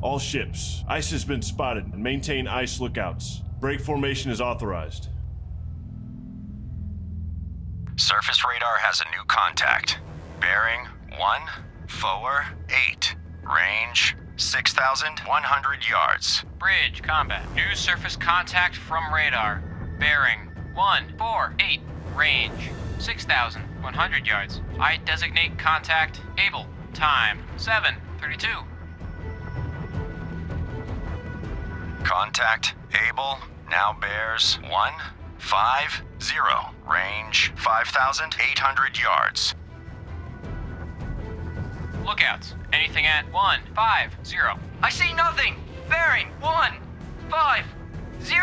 All ships, ice has been spotted and maintain ice lookouts. Break formation is authorized. Surface radar has a new contact. Bearing 148. Range 6,100 yards. Bridge, combat. New surface contact from radar. Bearing 148. Range 6,100 yards. I designate contact able. Time 7:32. Contact able now bears 150. Range 5,800 yards. Lookouts. Anything at 150. I see nothing. Bearing 150.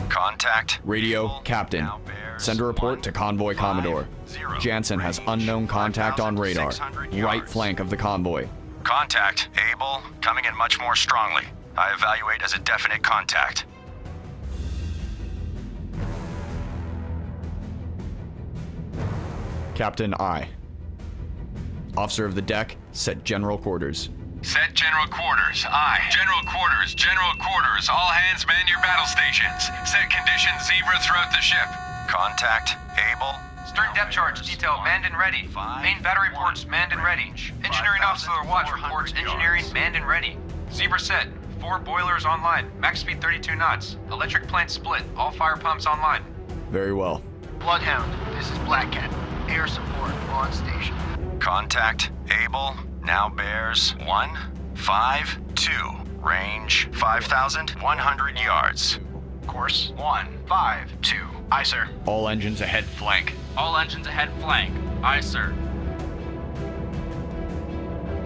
Contact. Radio, able, Captain. now bears Send a report to Convoy Commodore. 150. Jansen has Range unknown contact on radar. 5,600 Right yards. flank of the convoy. Contact. Able. Coming in much more strongly. I evaluate as a definite contact. Captain I. Officer of the deck, set general quarters. Set general quarters. Aye. General quarters. General quarters. All hands man your battle stations. Set conditions zebra throughout the ship. Contact. Able. Stern depth charge detail manned and ready. Main battery ports manned and ready. Engineering officer of the watch reports engineering manned and ready. Zebra set. 4 boilers online. Max speed 32 knots. Electric plant split. All fire pumps online. Very well. Bloodhound, this is Black Cat. Air support on station. Contact. Able. Now bears 152. Range 5,100 yards. Course 152. Aye, sir. All engines ahead flank. All engines ahead flank. Aye, sir.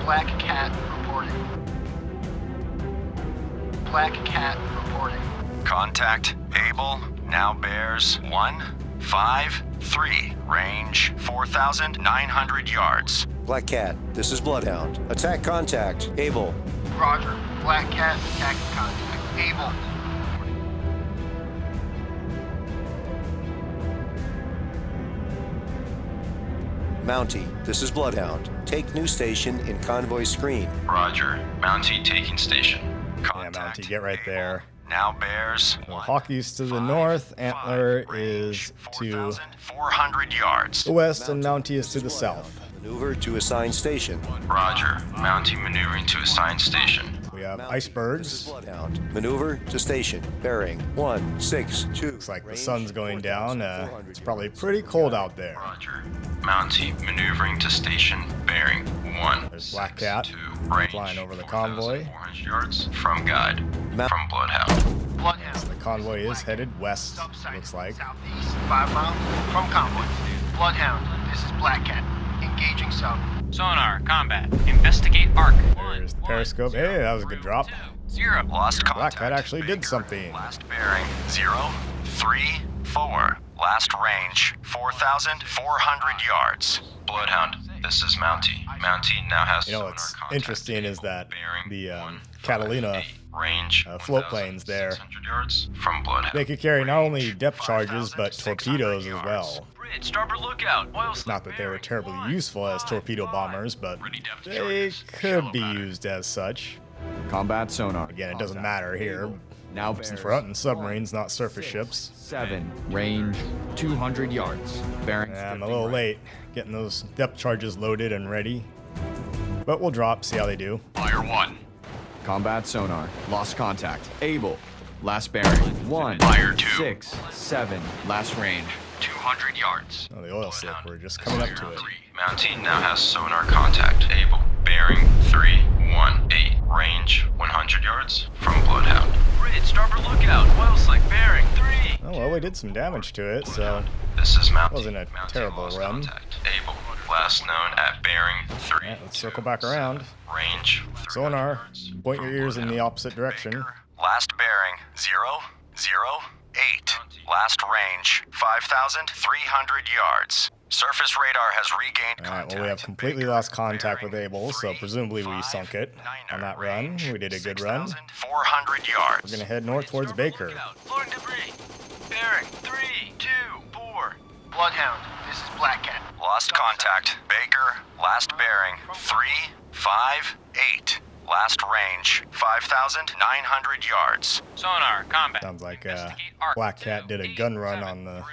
Black Cat reporting. Black Cat reporting. Contact. Able. Now bears 153. Range 4,900 yards. Black Cat, this is Bloodhound. Attack contact. Able. Roger. Black Cat attacking contact. Able. Mountie, this is Bloodhound. Take new station in convoy screen. Roger. Mountie taking station. Yeah, Mountie, get right there. Now bears Hawkey's to the north, Antler is to 400 yards. the west, and Mountie is to the south. Maneuver to assigned station. Roger. Mountie maneuvering to assigned station. We have This is icebergs. Bloodhound. Maneuver to station. Bearing 162. Looks like the sun's going down. It's probably pretty cold out there. Roger. Mountie maneuvering to station. Bearing 1. There's Black Cat Range flying over the convoy. 4,400 yards from guide. Mount- From Bloodhound. Bloodhound. The convoy is headed west, Subsite looks like. Southeast, 5 miles from convoy. Bloodhound, this is Black Cat. Engaging sub. Sonar, combat. Investigate arc. There's the periscope. Hey, that was a good drop. 0. Lost contact. Black Cat actually did something. Last bearing 034. Last range 4,400 yards. Bloodhound, this is Mountie. Mountie now has You know sonar what's contact interesting is that bearing the 158. Catalina range float planes there, 1,600 yards from Bloodhound. they could carry not only Range depth charges but 5,600 torpedoes as yards. well. Bridge, starboard lookout. Oil slick Not that they were bearing terribly 1, useful as 5, torpedo 5. bombers, but Ready depth they charges. could Shallow be matter. used as such. Combat sonar. Again, it doesn't matter here, Now since we're hunting submarines, not surface ships. 7. Range 200 yards. Bearing Yeah, I'm a little late getting those depth charges loaded and ready. But we'll drop, see how they do. Fire 1. Combat sonar. Lost contact. Able. Last bearing. 1. Fire 2. 6. 7. Last range. 200 yards. Oh, the oil slick, we're just coming up to it. Mountie now has sonar contact. Able. Bearing 318. Range 100 yards from Bloodhound. Bridge, starboard lookout. Oil slick bearing 3. Oh, well, we did some damage to it, so This is Mountie. Wasn't a Mountie terrible lost run. Contact. Able. Last known at bearing 3. yeah, let's circle back around. Range 300 Sonar, yards point your from ears in the Bloodhound. opposite direction. Last bearing 008. Last range 5,300 yards. Surface radar has regained Alright, contact. well, we have completely lost contact with Bearing Able, so presumably we sunk it on that run. We did a good run. 400 yards. We're gonna head north towards Baker. Loading debris. Bearing 3, 2, 4. Bloodhound, this is Black Cat. Lost contact. Baker, last bearing 358. Last range 5,900 yards. Sonar, combat. Sounds like Investigate arc Black Cat did a gun run on the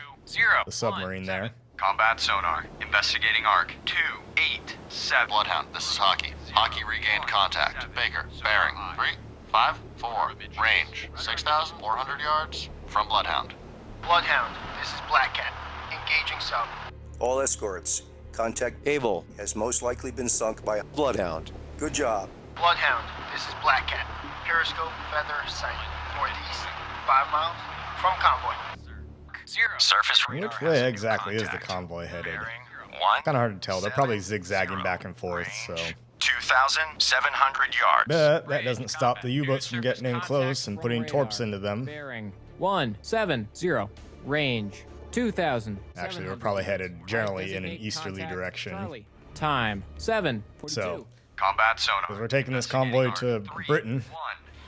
submarine there. Combat sonar. Investigating arc 287. Bloodhound, this is Hockey. Hockey regained contact. Baker, bearing 354. Range 6,400 yards from Bloodhound. Bloodhound, this is Black Cat. Engaging sub. All escorts, contact Able has most likely been sunk by Bloodhound. Good job. Bloodhound, this is Black Cat. Periscope, feather, sight, northeast, 5 miles from convoy. Surface radar. Which way exactly is the convoy headed? Bearing 1. Kind of hard to tell. They're probably zigzagging back and forth, so. 2,700 yards. But that doesn't stop the U-boats from getting in close and putting torps into them. Bearing 170. Range 2,000. Actually, we're probably headed generally in an easterly direction. Time 7:42. So, Combat sonar. because we're taking this convoy to Britain.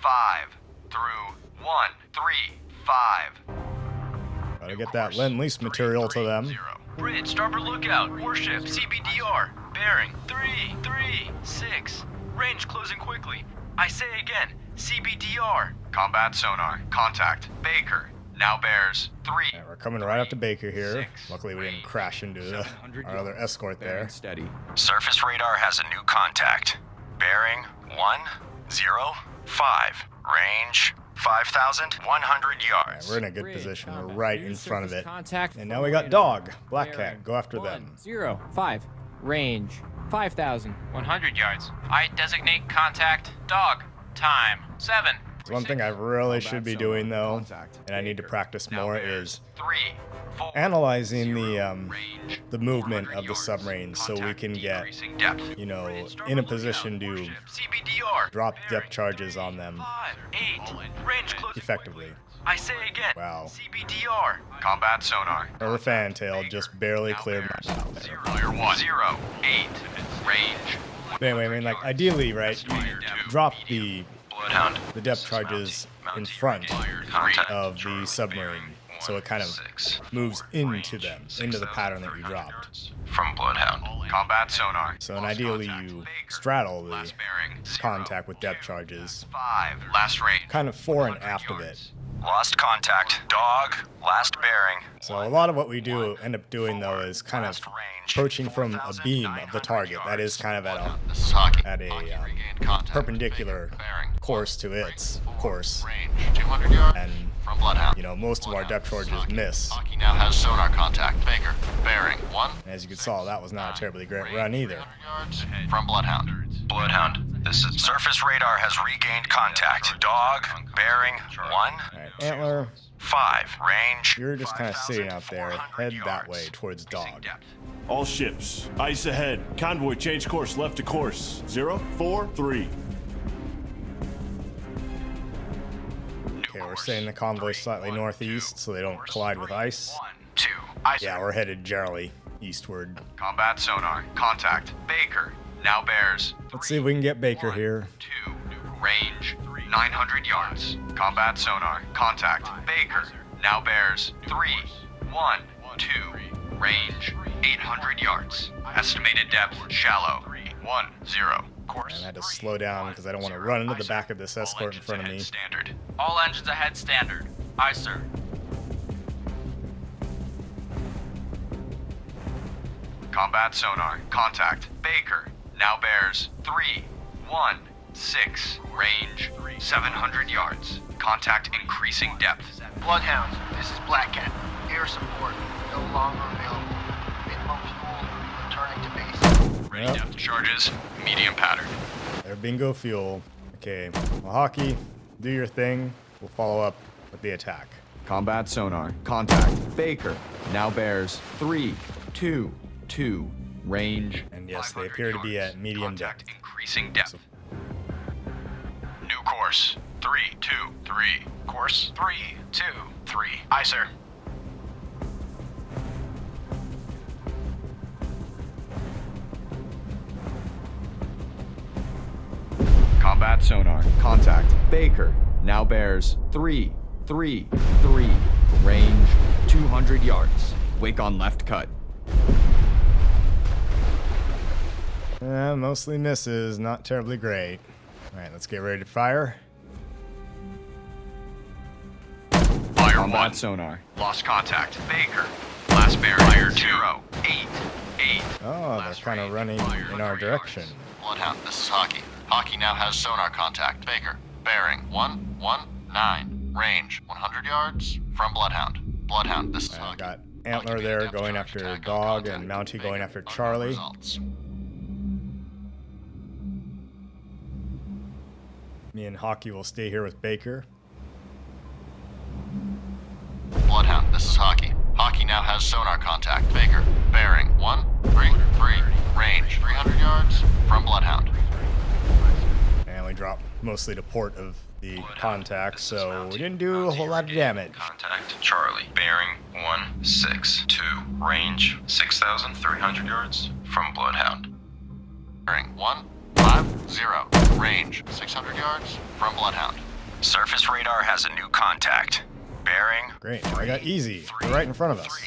1-5 through 1-3-5. Gotta get that Lend-Lease material to them. Bridge, starboard lookout. Warship, CBDR. Bearing 336. Range closing quickly. I say again, CBDR. Combat sonar. Contact. Baker. Now bears 3. Yeah, we're coming right up to Baker here. Luckily, we didn't crash into our other escort there. Steady. Surface radar has a new contact. Bearing 105. Range 5,100 yards. We're in a good position. We're right in front of it. Contact. And now we got Dog, Black Cat. Go after them. 105. Range 5,100 yards. I designate contact. Dog. Time 7. One thing I really should be doing though, and I need to practice more, is 3, 4. analyzing the movement of the submarine so we can get, you know, in a position to CBDR. drop depth charges on them 5, 8. Range closing. effectively. I say again. Wow. CBDR. Combat sonar. Our fantail just barely cleared my bow there. Clear 1. 08. Range. But anyway, I mean, like, ideally, right, you drop the Bloodhound. depth charges in front Contact. of the submarine, so it kind of moves into them, into the pattern that you dropped. From Bloodhound. Combat sonar. So, and ideally, you straddle the Last bearing. contact with depth charges, 5. Last range. kind of fore and aft of it. Lost contact. Dog. Last bearing. So a lot of what we do end up doing though is kind of approaching from a beam of the target. That is kind of This is Hockey. at a Hockey regained contact. perpendicular Bearing course to its course, range 200 yards and from Bloodhound. you know most of our depth charges miss. Hockey now has sonar contact. Baker, bearing 1. And as you can saw, that was not a terribly great run either. 300 yards from Bloodhound. Bloodhound. This is surface radar has regained contact. Dog. Bearing 1. All right, Antler, 5. Range. you're just kind of sitting out there. Head that way towards Dog. All ships, ice ahead. Convoy, change course, left to course. 043. Okay, we're setting the convoy slightly northeast so they don't collide with ice. 2. Ice. Yeah, we're headed generally eastward. Combat sonar. Contact. Baker. Now bears. Let's see if we can get Baker here. 2. Range 900 yards. Combat sonar. Contact. Baker. Now bears 3. 1. 2. Range 800 yards. Estimated depth shallow 1. 0. Course. And I had to slow down because I don't want to run into the back of this escort in front of me. Standard. All engines ahead standard. Aye, sir. Combat sonar. Contact. Baker. Now bears 3. 1. 6. Range 700 yards. Contact increasing depth. Bloodhound, this is Black Cat. Air support no longer available. Minimum fuel returning to base. Ready Yep. depth charges. Medium pattern. Their bingo fuel. Okay, well, Hockey, do your thing. We'll follow up with the attack. Combat sonar. Contact. Baker. Now bears 322. Range. And yes, they appear to be at medium depth. Contact increasing depth. New course. 3, 2, 3. Course 3, 2, 3. Aye, sir. Combat sonar. Contact. Baker. Now bears 333. Range 200 yards. Wake on left cut. Mostly misses, not terribly great. Alright, let's get ready to fire. Fire Combat 1. sonar. Lost contact. Baker. Last bearing. Fire 0. 8. 8. Oh, they're kind of running in our direction. Bloodhound, this is Hockey. Hockey now has sonar contact. Baker, bearing 119. Range 100 yards from Bloodhound. Bloodhound, this is I've Hockey. got Antler there going after Dog and Mountie going after Charlie. Results. Me and Hockey will stay here with Baker. Bloodhound, this is Hockey. Hockey now has sonar contact. Baker, bearing 133. Range 300 yards from Bloodhound. And we dropped mostly to port of the contact, so we didn't do a whole lot of damage. Contact Charlie. Bearing 162. Range 6,300 yards from Bloodhound. Bearing 150. Range 600 yards from Bloodhound. Surface radar has a new contact. Bearing. Great, now I got easy. They're right in front of us.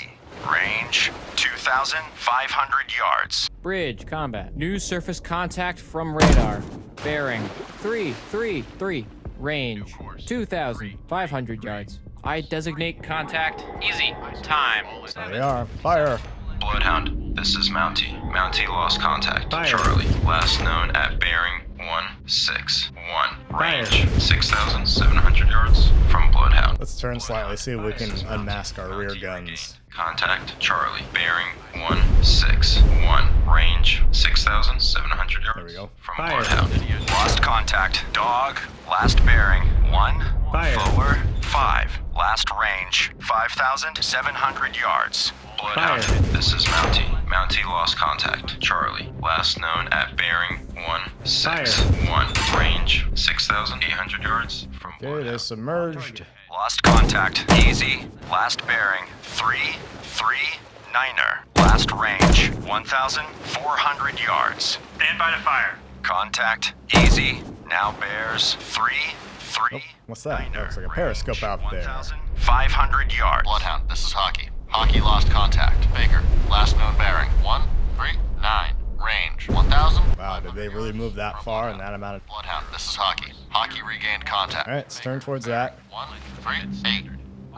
Range 2,500 yards. Bridge combat. New surface contact from radar. Bearing 333. Range 2,500 yards. I designate contact. Easy. Time. There they are. Fire. Bloodhound, this is Mountie. Mountie lost contact. Fire. Charlie, last known at bearing 161. Fire. Range 6,700 yards from Bloodhound. Let's turn slightly, see if we can unmask our rear guns. Contact Charlie. Bearing 161. Range 6,700 yards There we go. from Fire. Bloodhound. Lost contact. Dog. Last bearing 1. Fire. Forward 5. Last range 5,700 yards. Bloodhound, Fire. this is Mountie. Mountie lost contact. Charlie, last known at bearing 161. Range 6,800 yards from Okay, they're Bloodhound. submerged. Lost contact. Easy. Last bearing 339er. Last range 1,400 yards. Stand by to fire. Contact. Easy. Now bears 339er. What's that? That looks like a periscope out there. 1,500 yards. Bloodhound, this is Hockey. Hockey lost contact. Baker, last known bearing 139. Range 1,000. Wow, did they really move that far in that amount of... Bloodhound, this is Hockey. Hockey regained contact. Alright, let's turn towards that. 138.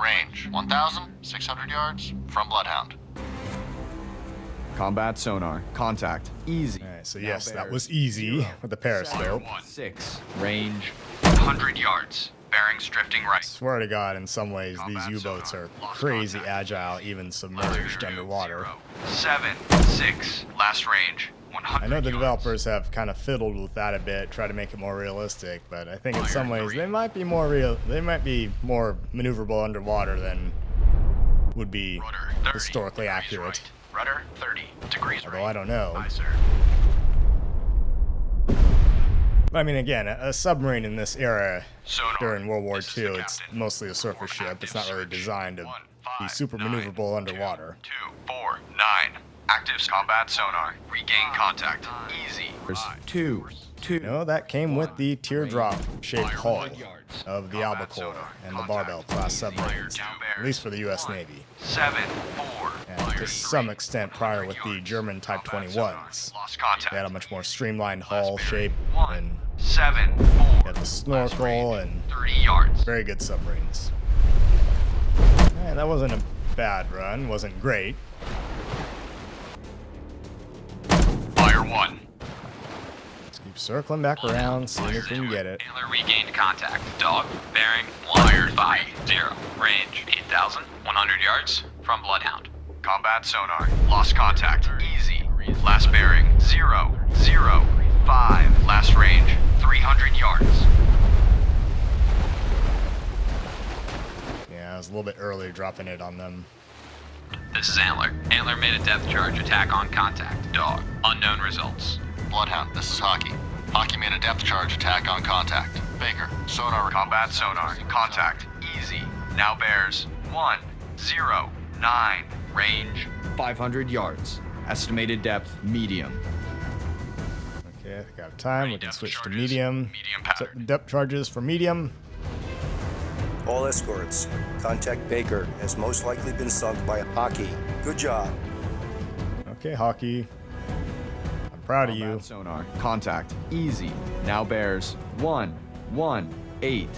Range 1,600 yards from Bloodhound. Combat sonar. Contact. Easy. Alright, so yes, that was easy with the periscope. 6. Range. 100 yards. Bearings drifting right. Swear to God, in some ways, these U-boats are crazy agile, even submerged underwater. 7, 6. Last range 100 I know the yards. developers have kind of fiddled with that a bit, try to make it more realistic, but I think in some ways they might be more maneuverable underwater than would be Rudder 30 historically degrees accurate. right. Rudder 30 degrees Although right. I don't know. Aye, sir. I mean, again, a submarine in this era Sonar. during World War This is II, the it's captain. mostly a surface Report ship. It's active not really search. designed to 1, be 5, super 9, maneuverable underwater. 2, 4, 9. Active combat sonar. Regain contact. Easy. 2. 2. No, that came with the teardrop-shaped hull of the Albacore and the Barbell class submarines, at least for the U.S. Navy, 7, 4. and to some extent prior with the German Type 21s. Lost contact. They had a much more streamlined hull shape 1, and 7, 4. had the snorkel and 30 yards. very good submarines. That wasn't a bad run, wasn't great. Fire 1. Let's keep circling back around, seeing if we can get it. Antler regained contact. Dog, bearing 150. Range 8,100 yards from Bloodhound. Combat sonar. Lost contact. Easy. Last bearing 0, 0, 5. Last range 300 yards. Yeah, I was a little bit early dropping it on them. This is Antler. Antler made a depth charge attack on contact. Dog, unknown results. Bloodhound, this is Hockey. Hockey made a depth charge attack on contact. Baker, sonar. Combat sonar. Contact. Easy. Now bears 1, 0, 9. Range 500 yards. Estimated depth. Medium. Okay, I think I have time. We can switch to charges. medium. Medium Set pattern. the depth charges for medium. All escorts, contact Baker has most likely been sunk by Hockey. Good job. Okay, Hockey. I'm proud of you. Combat sonar. Contact. Easy. Now bears 118.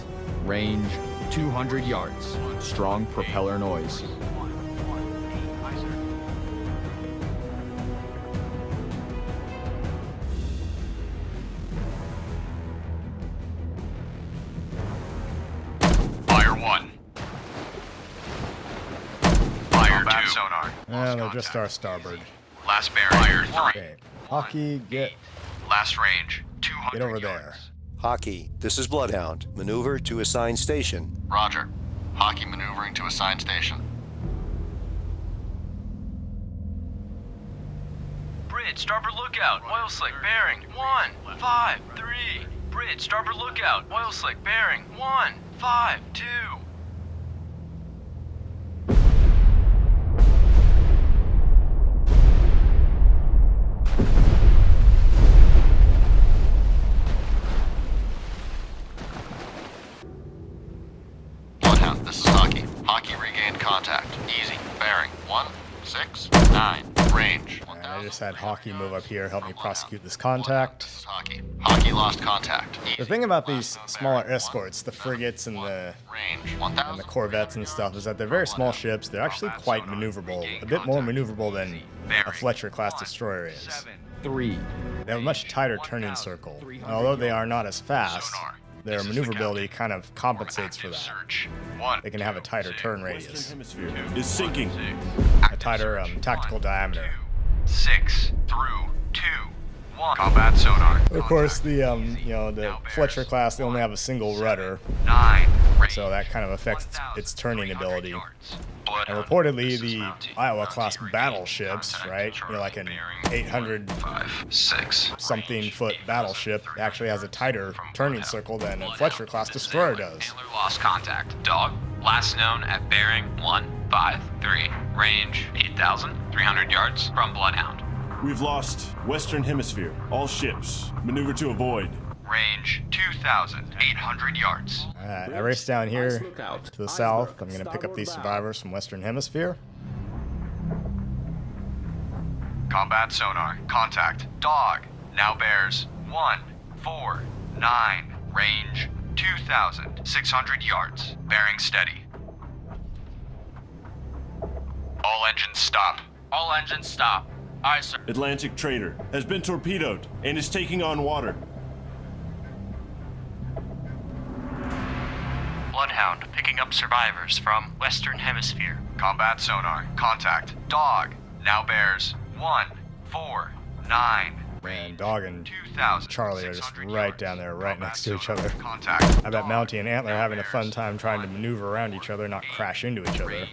Range 200 yards. Strong propeller noise. Fire 1. Fire 2. Sonar. Yeah, they're just our starboard. Last bearing. Fire 3. Okay. Hockey, get Last range. 200 get over yards. there. Hockey, this is Bloodhound. Maneuver to assigned station. Roger. Hockey maneuvering to assigned station. Bridge, starboard lookout, oil slick, bearing 153. Bridge, starboard lookout, oil slick, bearing 152. Bloodhound, this is Hockey. Hockey regained contact. Easy. Bearing 169. Range. And I just had Hockey move up here, help me prosecute this contact. This is Hockey. Hockey lost contact. Easy. The thing about these smaller escorts, the frigates and the Range 1,000. and the corvettes and stuff, is that they're very small ships. They're actually quite maneuverable, a bit more maneuverable than a Fletcher-class destroyer is. 3. They have a much tighter turning circle. And although they are not as fast, their maneuverability kind of compensates for that. Search. 1. They can have a tighter turn Western radius, hemisphere is sinking. a tighter tactical diameter. 6 through 2 1. Combat sonar. Of course, the the Fletcher class, they only have a single rudder, 9. so that kind of affects its turning ability. And reportedly, the Iowa class battleships, right, like an 800 6. something foot battleship, actually has a tighter turning circle than a Fletcher class destroyer does. Handler lost contact. Dog, last known at bearing 153. Range 8,300 yards from Bloodhound. We've lost Western Hemisphere. All ships. Maneuver to avoid. Range 2,800 yards. Alright, I race down here to the south. I'm going to pick up these survivors from Western Hemisphere. Combat sonar. Contact. Dog. Now bears 149. Range 2,600 yards. Bearing steady. All engines stop. All engines stop. Aye, sir. Atlantic trader has been torpedoed and is taking on water. Bloodhound picking up survivors from Western Hemisphere. Combat sonar. Contact. Dog. Now bears 149. And Dog and 2,000. Charlie are just right down there, right next to each other. Contact. I bet Mountie and Antler are having a fun time trying to maneuver around each other, not crash into each other.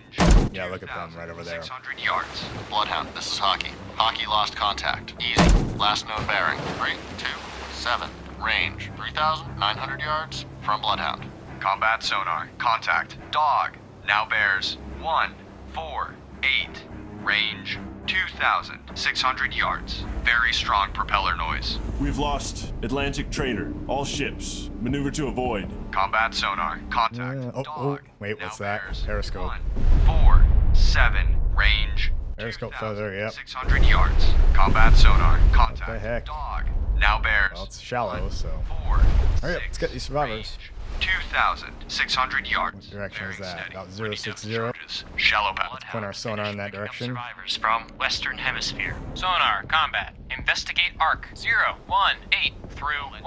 Yeah, look at them right over there. 600 yards. Bloodhound, this is Hockey. Hockey lost contact. Easy. Last known bearing 327. Range 3,900 yards from Bloodhound. Combat sonar. Contact. Dog. Now bears 148. Range 2,600 yards. Very strong propeller noise. We've lost Atlantic trader. All ships. Maneuver to avoid. Combat sonar. Contact. Oh, Dog. wait, Now what's that? bears Periscope. 147. Range. Periscope further, yep. 600 yards. Combat sonar. Contact. the heck? Dog. Now bears. Well, it's shallow, so. 4. Hurry up, let's get these survivors. 2,600 yards. What direction is Bearing that? steady. About Ready 060? depth charges. Shallow path. Point our sonar in that Picking up direction. survivors from Western Hemisphere. Sonar, combat. Investigate arc 018 through 10.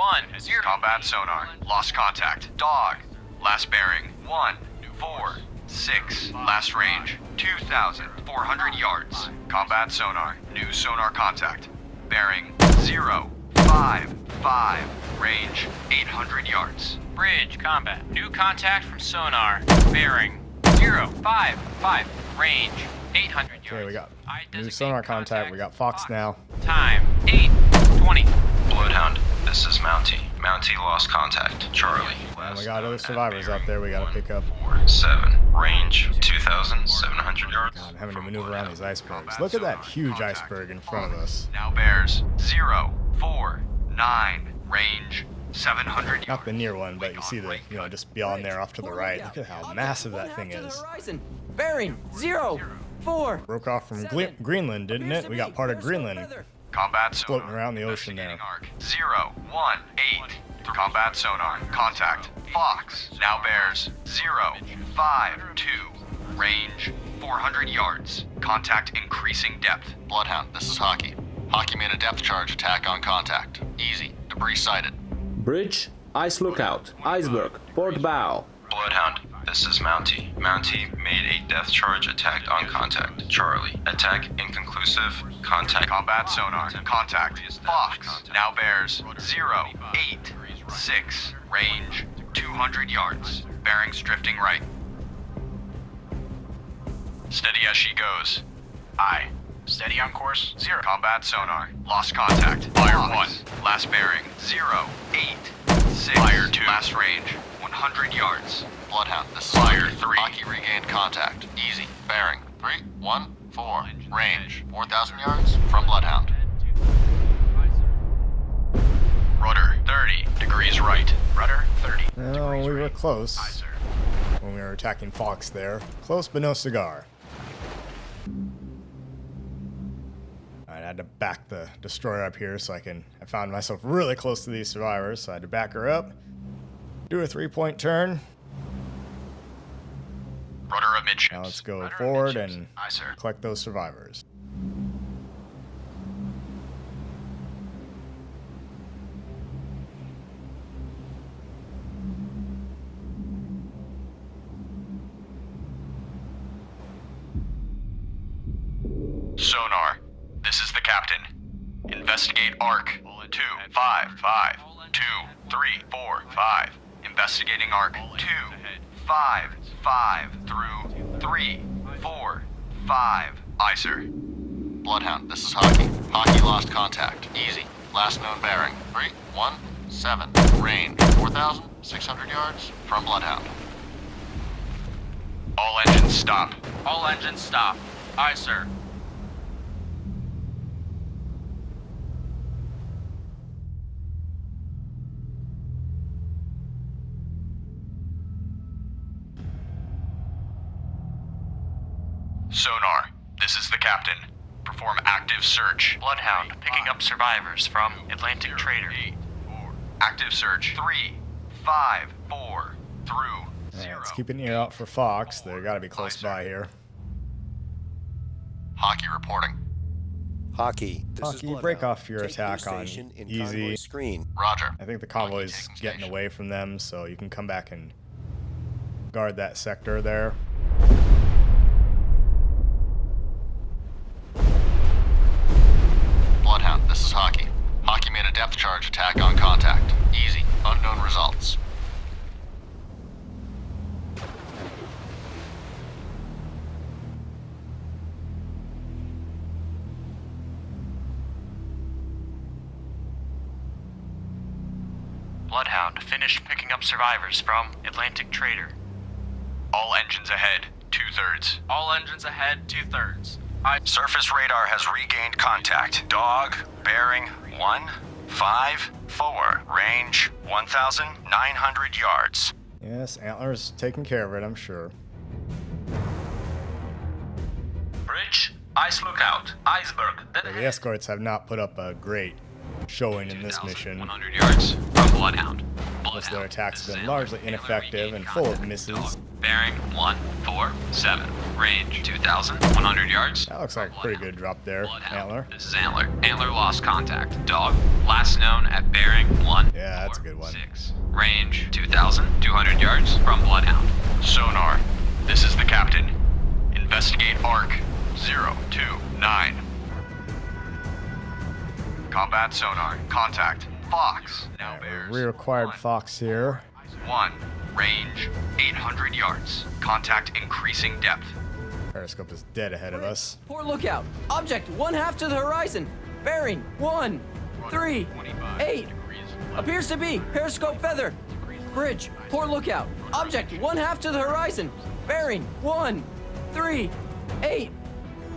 Combat sonar. Lost contact. Dog. Last bearing 146. Last range 2,400 yards. Combat sonar. New sonar contact. Bearing 055. Range 800 yards. Bridge, combat. New contact from sonar. Bearing 055. Range 800 yards. Okay, we got I new designate sonar contact. We got Fox now. Time 8:20. Bloodhound. This is Mountie. Mountie lost contact. Charlie. And we got other survivors out there we gotta pick up. 7. Range 2,700 yards. I'm having to maneuver around these icebergs. Look at that huge iceberg in front of us. Now bears 049. Range 700 yards. Not the near one, but you see the, just beyond there off to the right. Look at how massive that thing is. Horizon. Bearing 0 4. Broke off from 7. Greenland, didn't Appears it? to We be got part of periscope Greenland. feather. Combat sonar. Floating around the ocean there. Investigating arc. 018. Combat sonar. Contact. Fox. Now bears 052. Range 400 yards. Contact increasing depth. Bloodhound, this is Hockey. Hockey made a depth charge attack on contact. Easy. Debris sighted. Bridge, ice lookout, iceberg, port bow. Bloodhound, this is Mountie. Mountie made a depth charge attack on contact. Charlie, attack inconclusive. Contact. Combat sonar. Contact. Fox. Now bears 086. Range 200 yards. Bearings drifting right. Steady as she goes. Aye. Steady on course. 0. Combat sonar. Lost contact. Fire 1. Last bearing. 086. Fire 2. Last range. 100 yards. Bloodhound, this is Fire Hockey. 3. Hockey regained contact. Easy. Bearing 314. Range 4,000 yards from Bloodhound. Rudder 30 degrees right. Rudder 30. No, we were close when we were attacking Fox there. Close but no cigar. Alright, I had to back the destroyer up here so I found myself really close to these survivors, so I had to back her up, do a 3-point turn. Rudder amidships. Now let's go Rudder forward amidships. and Aye, sir. collect those survivors. Sonar. This is the captain. Investigate arc. 255. 2345. Investigating arc. 255 through 345. Aye, sir. Bloodhound, this is Hockey. Hockey lost contact. Easy. Last known bearing 317. Range 4,600 yards from Bloodhound. All engines stop. All engines stop. Aye, sir. Sonar. This is the captain. Perform active search. Bloodhound, picking up survivors from Atlantic Trader. Active search. 354 through Alright, 0. let's keep an ear out for Fox. They gotta be close by here. Hockey reporting. Hockey, this is Hockey, Bloodhound. break off your Take attack new on station in easy. convoy screen. Roger. I think the convoy's taking getting station. away from them, so you can come back and guard that sector there. Bloodhound, this is Hockey. Hockey made a depth charge attack on contact. Easy. Unknown results. Bloodhound, finished picking up survivors from Atlantic Trader. All engines ahead. 2/3. All engines ahead, 2/3. Surface radar has regained contact. Dog, bearing 154. Range 1,900 yards. Yes, Antler's taking care of it, I'm sure. Bridge, ice lookout, iceberg. So the escorts have not put up a great showing in this mission. 100 yards from Bloodhound. Most of their attacks have been largely ineffective and full of misses. Bearing 147. Range 2,100 yards. That looks like a pretty good drop there, Antler. This is Antler. Antler lost contact. Dog, last known at bearing 1. Yeah, that's a good one. 6. Range 2,200 yards from Bloodhound. Sonar. This is the captain. Investigate arc 029. Combat sonar. Contact. Fox. Now Alright, bears. we required Fox here. 1. Range 800 yards. Contact increasing depth. Periscope is dead ahead of us. Port lookout. Object 1/2 to the horizon. Bearing 138. Appears to be periscope feather. Bridge. Port lookout. Object 1/2 to the horizon. Bearing 138.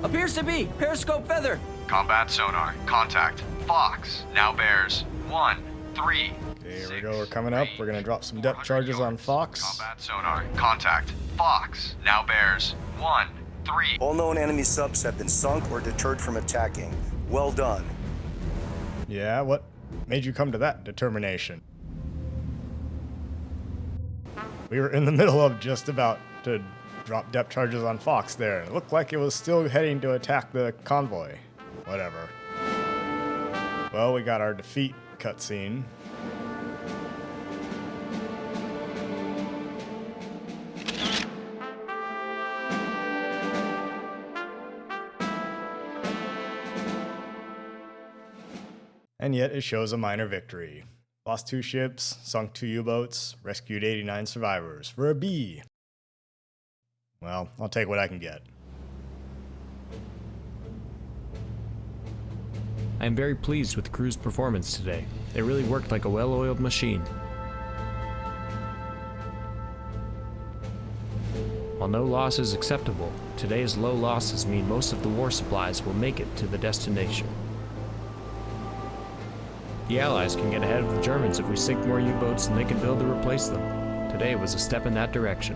Appears to be periscope feather. Combat sonar. Contact. Fox. Now bears 1-3. Okay, here we go. We're coming up. We're gonna drop some depth charges on Fox. Combat sonar. Contact. Fox. Now bears 1 3. All known enemy subs have been sunk or deterred from attacking. Well done. Yeah, what made you come to that determination? We were in the middle of just about to drop depth charges on Fox there. It looked like it was still heading to attack the convoy. Whatever. Well, we got our defeat cutscene. And yet it shows a minor victory. Lost 2 ships, sunk 2 U-boats, rescued 89 survivors for a B. Well, I'll take what I can get. I am very pleased with the crew's performance today. They really worked like a well-oiled machine. While no loss is acceptable, today's low losses mean most of the war supplies will make it to the destination. The Allies can get ahead of the Germans if we sink more U-boats than they can build to replace them. Today was a step in that direction.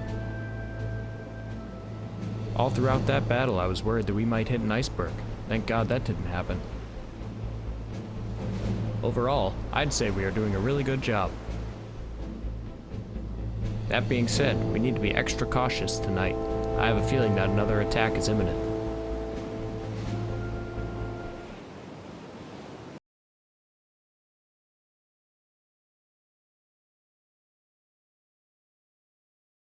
All throughout that battle, I was worried that we might hit an iceberg. Thank God that didn't happen. Overall, I'd say we are doing a really good job. That being said, we need to be extra cautious tonight. I have a feeling that another attack is imminent.